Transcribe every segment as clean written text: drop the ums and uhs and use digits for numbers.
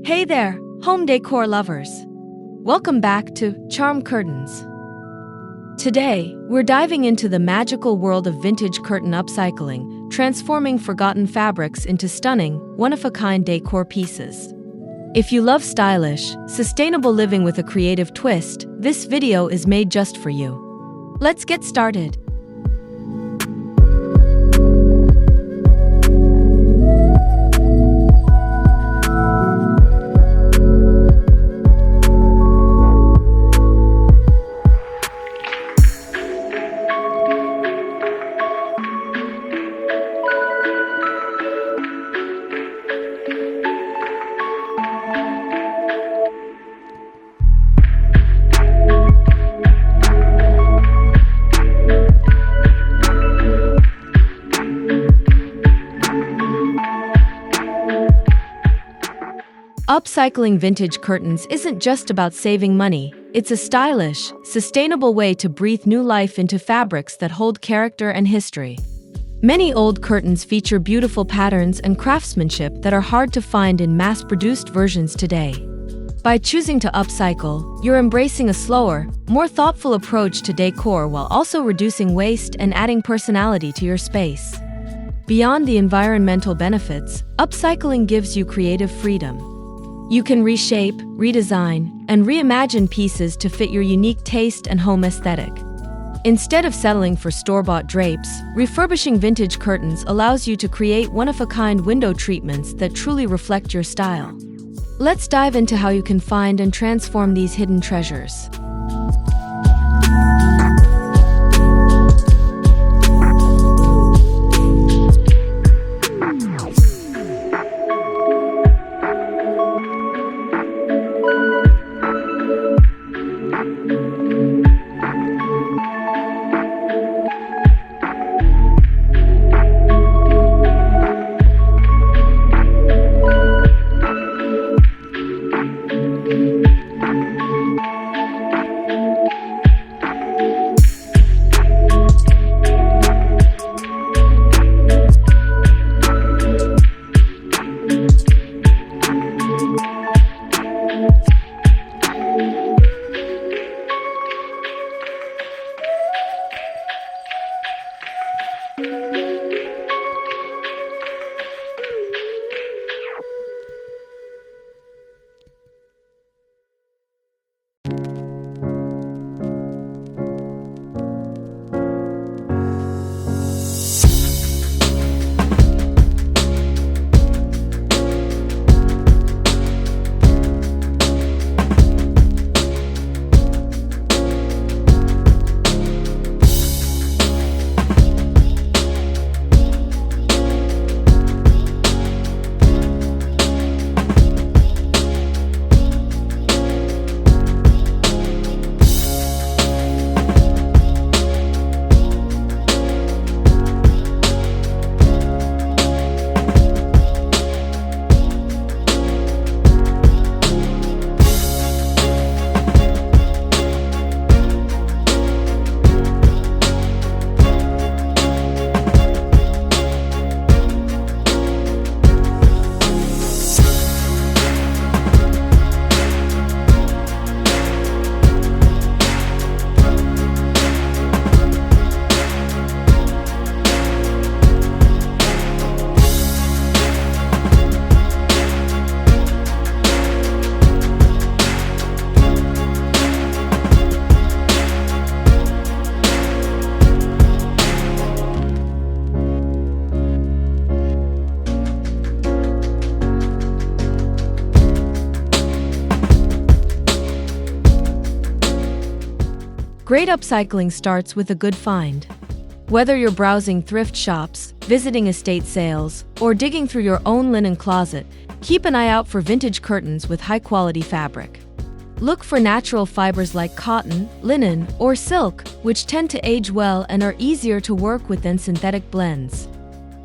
Hey there, home decor lovers. Welcome back to Charm Curtains. Today, we're diving into the magical world of vintage curtain upcycling, transforming forgotten fabrics into stunning, one-of-a-kind decor pieces. If you love stylish, sustainable living with a creative twist, this video is made just for you. Let's get started. Upcycling vintage curtains isn't just about saving money, it's a stylish, sustainable way to breathe new life into fabrics that hold character and history. Many old curtains feature beautiful patterns and craftsmanship that are hard to find in mass-produced versions today. By choosing to upcycle, you're embracing a slower, more thoughtful approach to decor while also reducing waste and adding personality to your space. Beyond the environmental benefits, upcycling gives you creative freedom. You can reshape, redesign, and reimagine pieces to fit your unique taste and home aesthetic. Instead of settling for store-bought drapes, refurbishing vintage curtains allows you to create one-of-a-kind window treatments that truly reflect your style. Let's dive into how you can find and transform these hidden treasures. Great upcycling starts with a good find. Whether you're browsing thrift shops, visiting estate sales, or digging through your own linen closet, keep an eye out for vintage curtains with high-quality fabric. Look for natural fibers like cotton, linen, or silk, which tend to age well and are easier to work with than synthetic blends.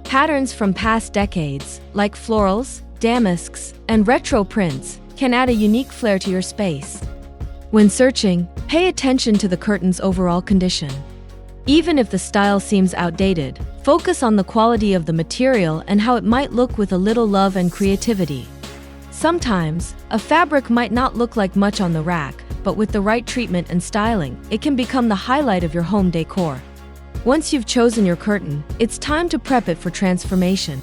Patterns from past decades, like florals, damasks, and retro prints, can add a unique flair to your space. When searching, pay attention to the curtain's overall condition. Even if the style seems outdated, focus on the quality of the material and how it might look with a little love and creativity. Sometimes, a fabric might not look like much on the rack, but with the right treatment and styling, it can become the highlight of your home decor. Once you've chosen your curtain, it's time to prep it for transformation.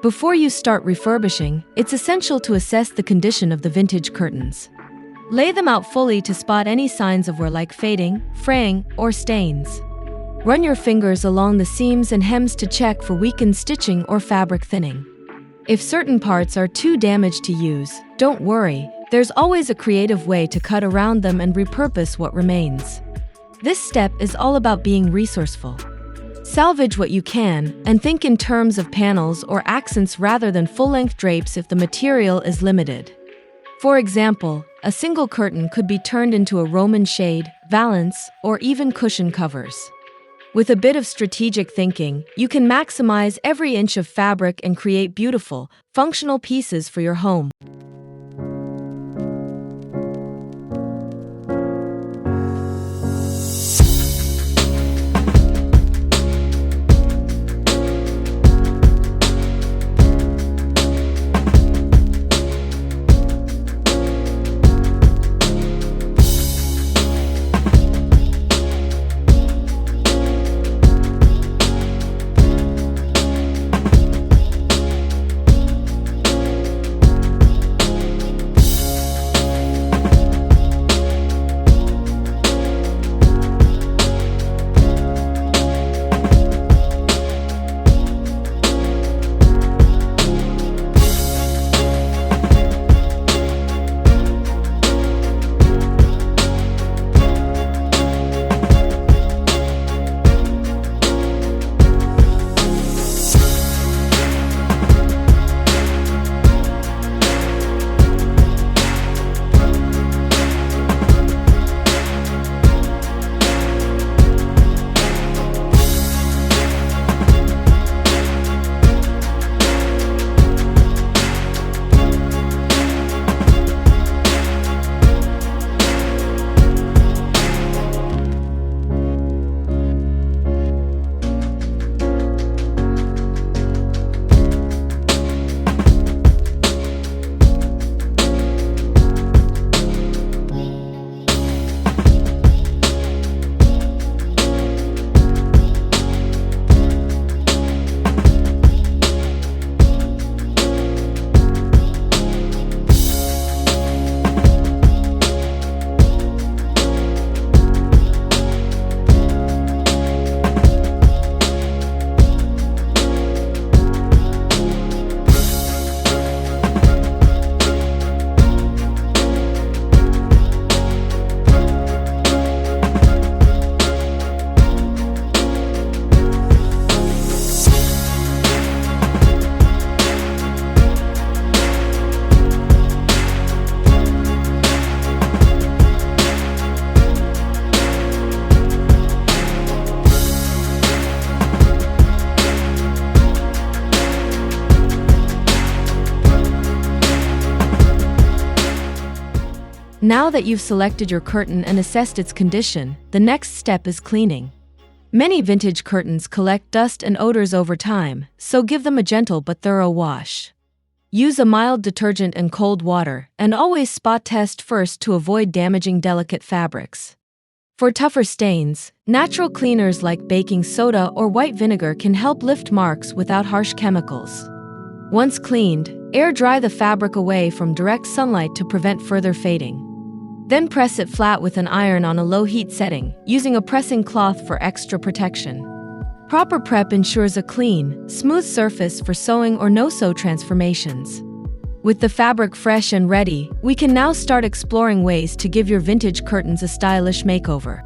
Before you start refurbishing, it's essential to assess the condition of the vintage curtains. Lay them out fully to spot any signs of wear like fading, fraying, or stains. Run your fingers along the seams and hems to check for weakened stitching or fabric thinning. If certain parts are too damaged to use, don't worry, there's always a creative way to cut around them and repurpose what remains. This step is all about being resourceful. Salvage what you can, and think in terms of panels or accents rather than full-length drapes if the material is limited. For example, a single curtain could be turned into a Roman shade, valance, or even cushion covers. With a bit of strategic thinking, you can maximize every inch of fabric and create beautiful, functional pieces for your home. Now that you've selected your curtain and assessed its condition, the next step is cleaning. Many vintage curtains collect dust and odors over time, so give them a gentle but thorough wash. Use a mild detergent and cold water, and always spot test first to avoid damaging delicate fabrics. For tougher stains, natural cleaners like baking soda or white vinegar can help lift marks without harsh chemicals. Once cleaned, air dry the fabric away from direct sunlight to prevent further fading. Then press it flat with an iron on a low heat setting, using a pressing cloth for extra protection. Proper prep ensures a clean, smooth surface for sewing or no-sew transformations. With the fabric fresh and ready, we can now start exploring ways to give your vintage curtains a stylish makeover.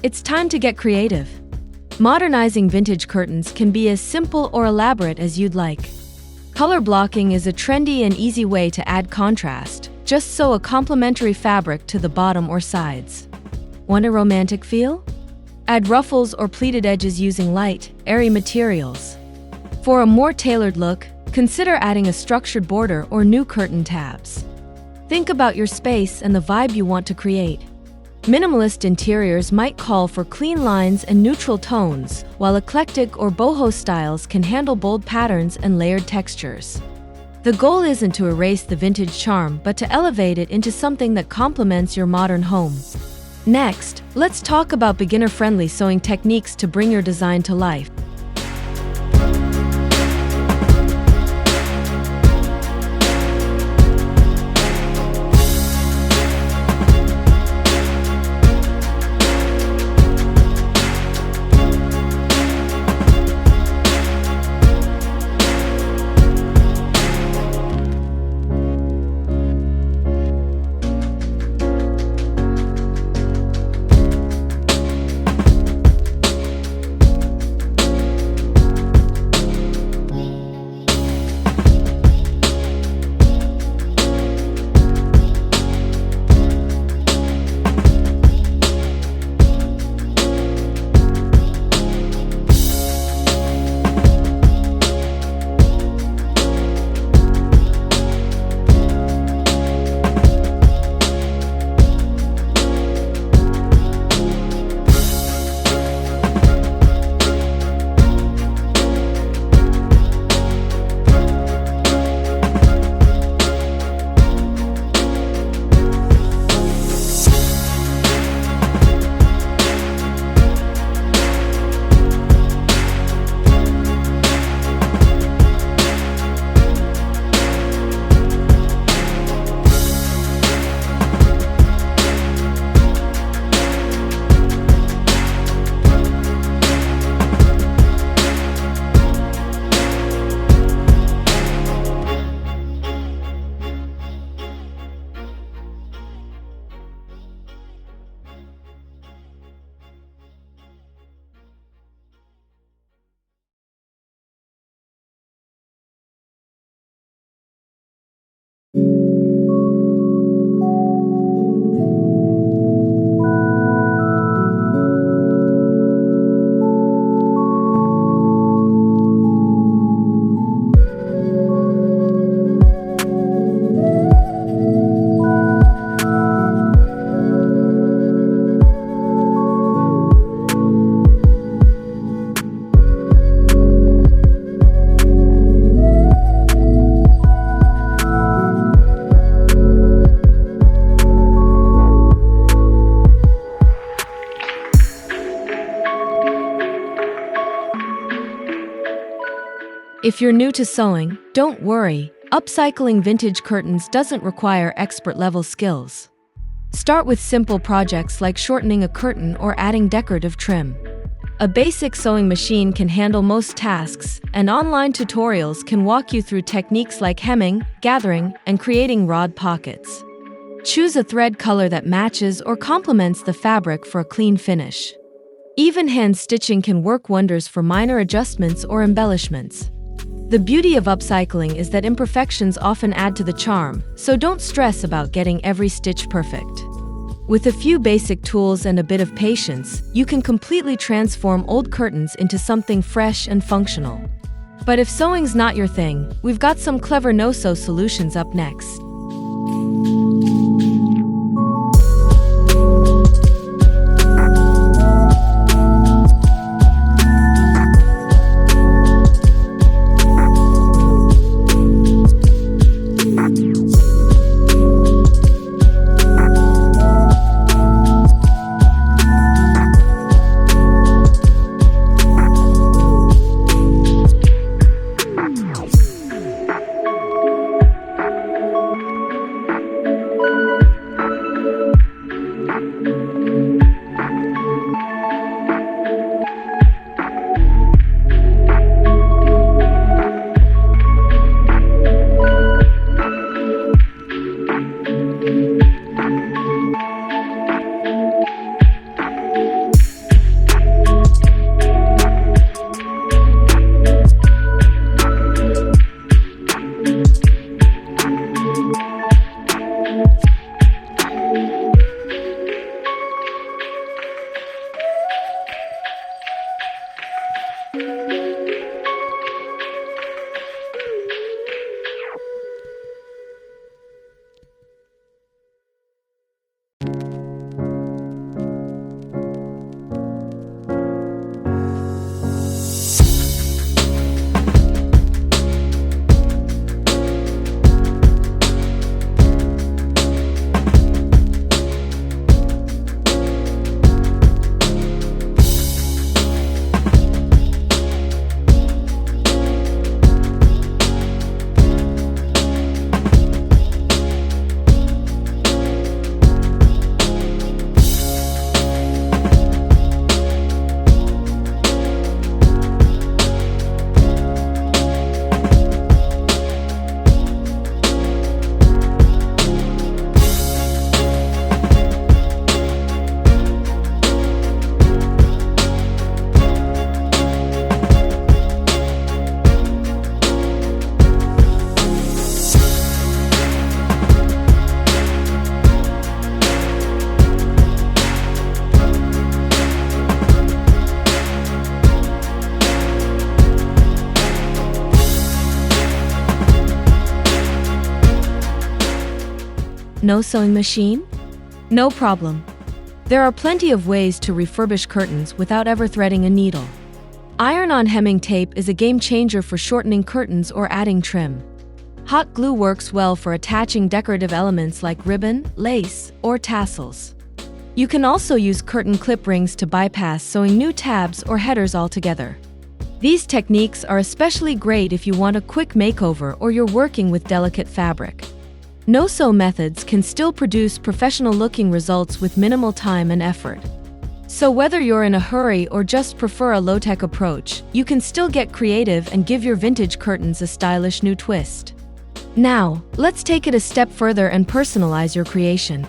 It's time to get creative. Modernizing vintage curtains can be as simple or elaborate as you'd like. Color blocking is a trendy and easy way to add contrast. Just sew a complementary fabric to the bottom or sides. Want a romantic feel? Add ruffles or pleated edges using light, airy materials. For a more tailored look, consider adding a structured border or new curtain tabs. Think about your space and the vibe you want to create. Minimalist interiors might call for clean lines and neutral tones, while eclectic or boho styles can handle bold patterns and layered textures. The goal isn't to erase the vintage charm, but to elevate it into something that complements your modern home. Next, let's talk about beginner-friendly sewing techniques to bring your design to life. If you're new to sewing, don't worry, upcycling vintage curtains doesn't require expert-level skills. Start with simple projects like shortening a curtain or adding decorative trim. A basic sewing machine can handle most tasks, and online tutorials can walk you through techniques like hemming, gathering, and creating rod pockets. Choose a thread color that matches or complements the fabric for a clean finish. Even hand stitching can work wonders for minor adjustments or embellishments. The beauty of upcycling is that imperfections often add to the charm, so don't stress about getting every stitch perfect. With a few basic tools and a bit of patience, you can completely transform old curtains into something fresh and functional. But if sewing's not your thing, we've got some clever no-sew solutions up next. No sewing machine? No problem. There are plenty of ways to refurbish curtains without ever threading a needle. Iron-on hemming tape is a game changer for shortening curtains or adding trim. Hot glue works well for attaching decorative elements like ribbon, lace, or tassels. You can also use curtain clip rings to bypass sewing new tabs or headers altogether. These techniques are especially great if you want a quick makeover or you're working with delicate fabric. No-sew methods can still produce professional-looking results with minimal time and effort. So whether you're in a hurry or just prefer a low-tech approach, you can still get creative and give your vintage curtains a stylish new twist. Now, let's take it a step further and personalize your creation.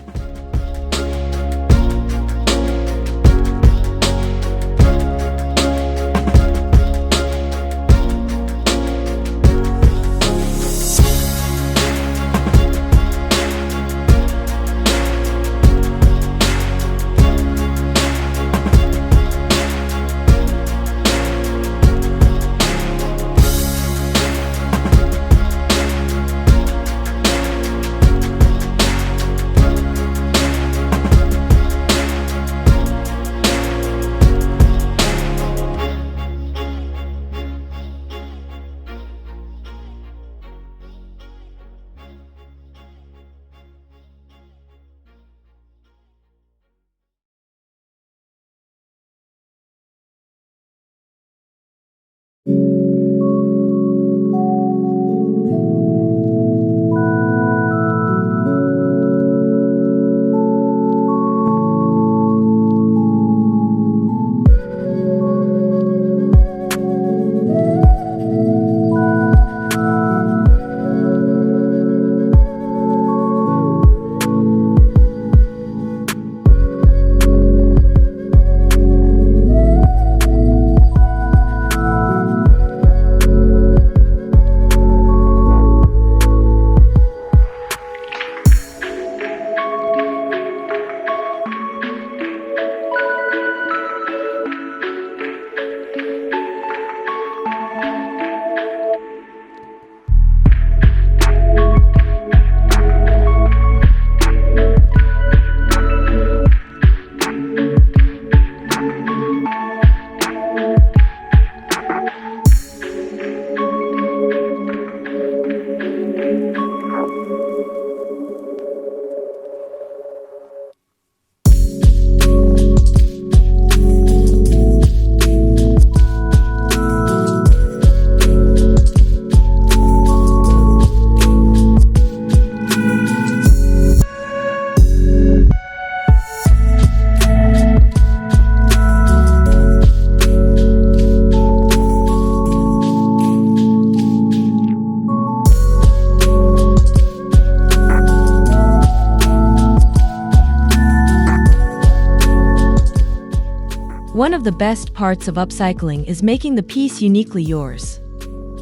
One of the best parts of upcycling is making the piece uniquely yours.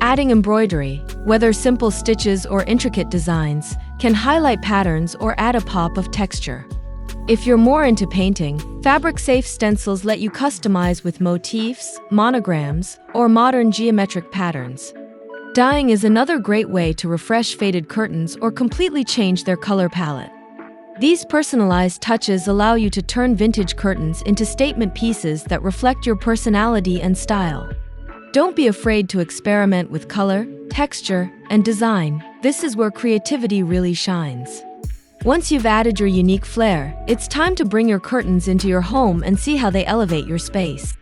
Adding embroidery, whether simple stitches or intricate designs, can highlight patterns or add a pop of texture. If you're more into painting, fabric-safe stencils let you customize with motifs, monograms, or modern geometric patterns. Dyeing is another great way to refresh faded curtains or completely change their color palette. These personalized touches allow you to turn vintage curtains into statement pieces that reflect your personality and style. Don't be afraid to experiment with color, texture, and design. This is where creativity really shines. Once you've added your unique flair, it's time to bring your curtains into your home and see how they elevate your space.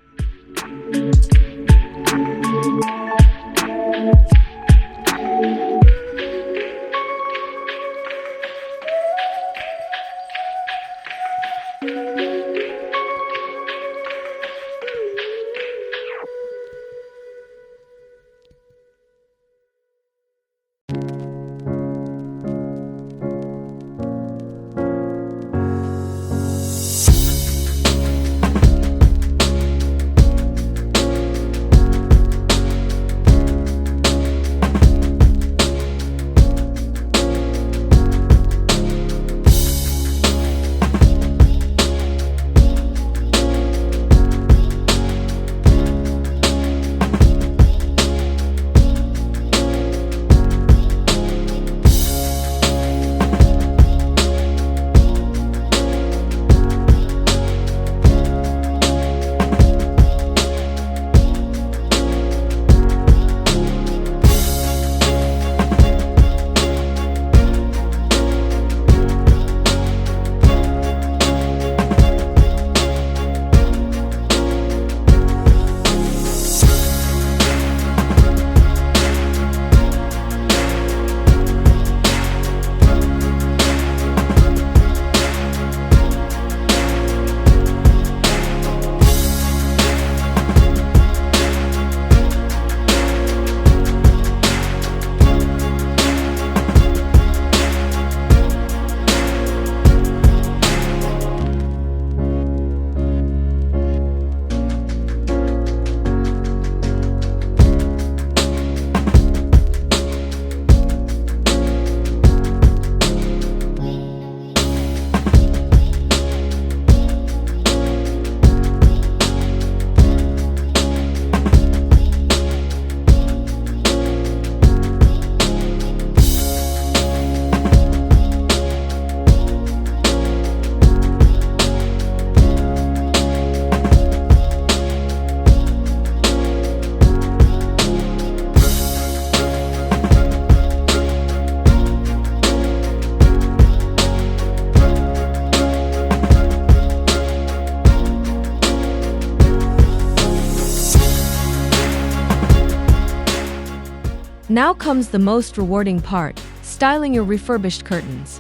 Now comes the most rewarding part, styling your refurbished curtains.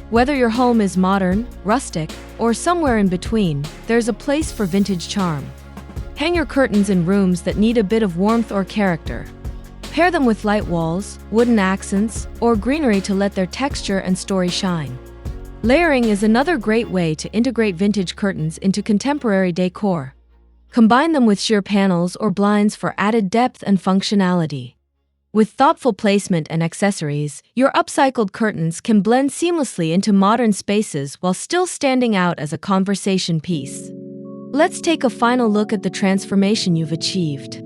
Whether your home is modern, rustic, or somewhere in between, there's a place for vintage charm. Hang your curtains in rooms that need a bit of warmth or character. Pair them with light walls, wooden accents, or greenery to let their texture and story shine. Layering is another great way to integrate vintage curtains into contemporary decor. Combine them with sheer panels or blinds for added depth and functionality. With thoughtful placement and accessories, your upcycled curtains can blend seamlessly into modern spaces while still standing out as a conversation piece. Let's take a final look at the transformation you've achieved.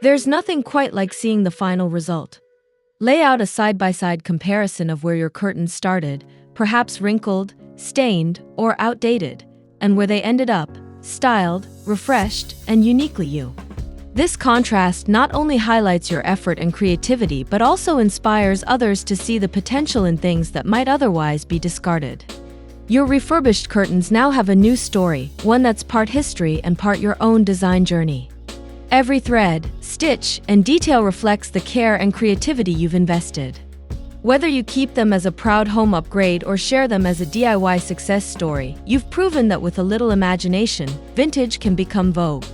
There's nothing quite like seeing the final result. Lay out a side-by-side comparison of where your curtains started, perhaps wrinkled, stained, or outdated, and where they ended up, styled, refreshed, and uniquely you. This contrast not only highlights your effort and creativity but also inspires others to see the potential in things that might otherwise be discarded. Your refurbished curtains now have a new story, one that's part history and part your own design journey. Every thread, stitch, and detail reflects the care and creativity you've invested. Whether you keep them as a proud home upgrade or share them as a DIY success story, you've proven that with a little imagination, vintage can become Vogue.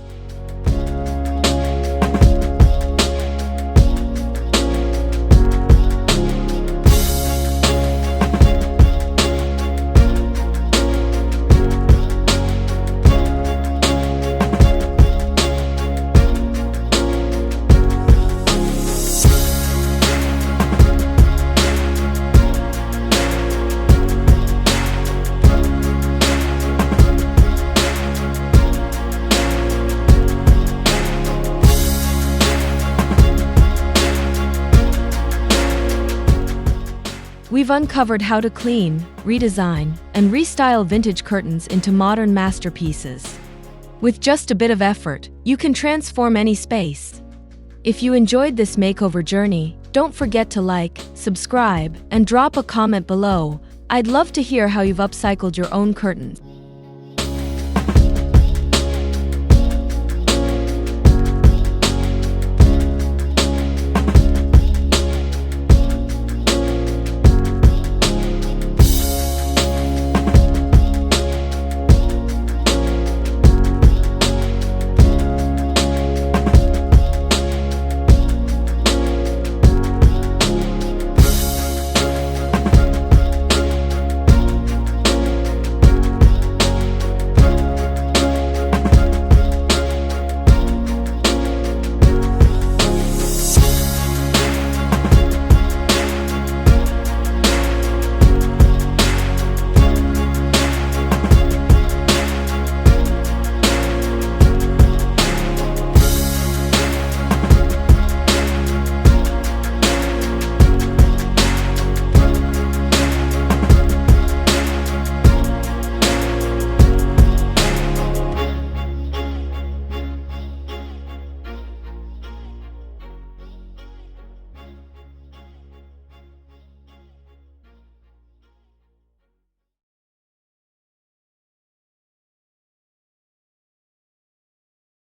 We've uncovered how to clean, redesign, and restyle vintage curtains into modern masterpieces. With just a bit of effort, you can transform any space. If you enjoyed this makeover journey, don't forget to like, subscribe, and drop a comment below. I'd love to hear how you've upcycled your own curtains.